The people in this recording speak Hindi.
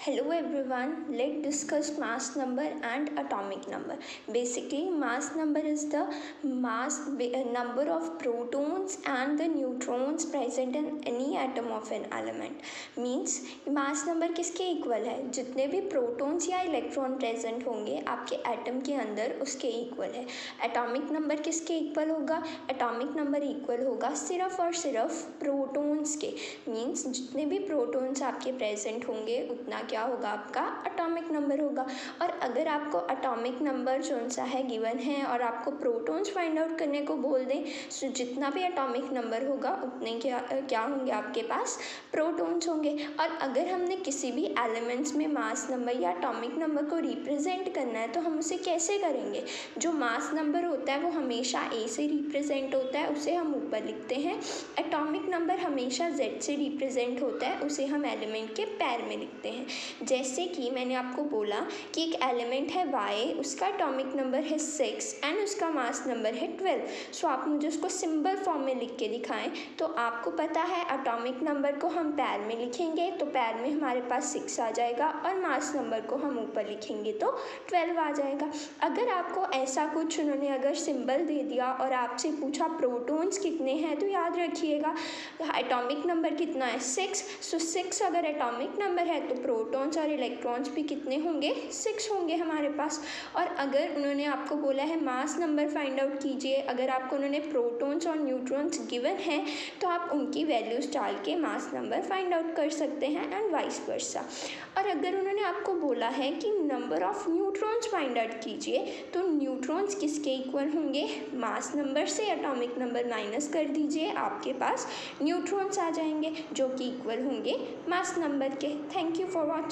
Hello everyone, let's discuss mass number and atomic number. Basically, mass number is the number of protons and the neutrons present in any atom of an element. Means mass number किसके इक्वल है? जितने भी प्रोटॉन्स या इलेक्ट्रॉन प्रेजेंट होंगे आपके एटम के अंदर उसके इक्वल है. एटॉमिक नंबर किसके इक्वल होगा? एटॉमिक नंबर इक्वल होगा सिर्फ और सिर्फ प्रोटॉन्स के. मीन्स जितने भी प्रोटॉन्स आपके प्रेजेंट होंगे उतना क्या होगा? आपका एटॉमिक नंबर होगा. और अगर आपको एटॉमिक नंबर कौन सा है गिवन है और आपको प्रोटॉन्स फाइंड आउट करने को बोल दें, तो जितना भी एटॉमिक नंबर होगा उतने क्या होंगे आपके पास? प्रोटॉन्स होंगे. और अगर हमने किसी भी एलिमेंट्स में मास नंबर या एटॉमिक नंबर को रिप्रेजेंट करना है तो हम उसे कैसे करेंगे? जो मास नंबर होता है वो हमेशा ए से रिप्रेजेंट होता है, उसे हम ऊपर लिखते हैं. एटॉमिक नंबर हमेशा जेड से रिप्रेजेंट होता है, उसे हम एलिमेंट के पैर में लिखते हैं. जैसे कि मैंने आपको बोला कि एक एलिमेंट है वाई, उसका एटॉमिक नंबर है 6 एंड उसका मास नंबर है 12. सो आप मुझे उसको सिंबल फॉर्म में लिख के दिखाएं. तो आपको पता है एटॉमिक नंबर को हम पैर में लिखेंगे तो पैर में हमारे पास 6 आ जाएगा और मास नंबर को हम ऊपर लिखेंगे तो 12 आ जाएगा. अगर आपको ऐसा कुछ उन्होंने अगर सिंबल दे दिया और आपसे पूछा प्रोटॉन्स कितने हैं, तो याद रखिएगा एटॉमिक नंबर कितना है? 6. सो 6 अगर एटॉमिक नंबर है तो प्रोटॉन्स और इलेक्ट्रॉन्स भी कितने होंगे? 6 होंगे हमारे पास. और अगर उन्होंने आपको बोला है मास नंबर फाइंड आउट कीजिए, अगर आपको उन्होंने प्रोटॉन्स और न्यूट्रॉन्स गिवन हैं तो आप उनकी वैल्यूज़ डाल के मास नंबर फाइंड आउट कर सकते हैं एंड वाइस वर्सा. और अगर उन्होंने आपको बोला है कि number of neutrons find out कीजिए, तो न्यूट्रॉन्स किसके इक्वल होंगे? मास नंबर से एटॉमिक नंबर माइनस कर दीजिए, आपके पास न्यूट्रॉन्स आ जाएंगे जो कि इक्वल होंगे मास नंबर के. Thank you for watching.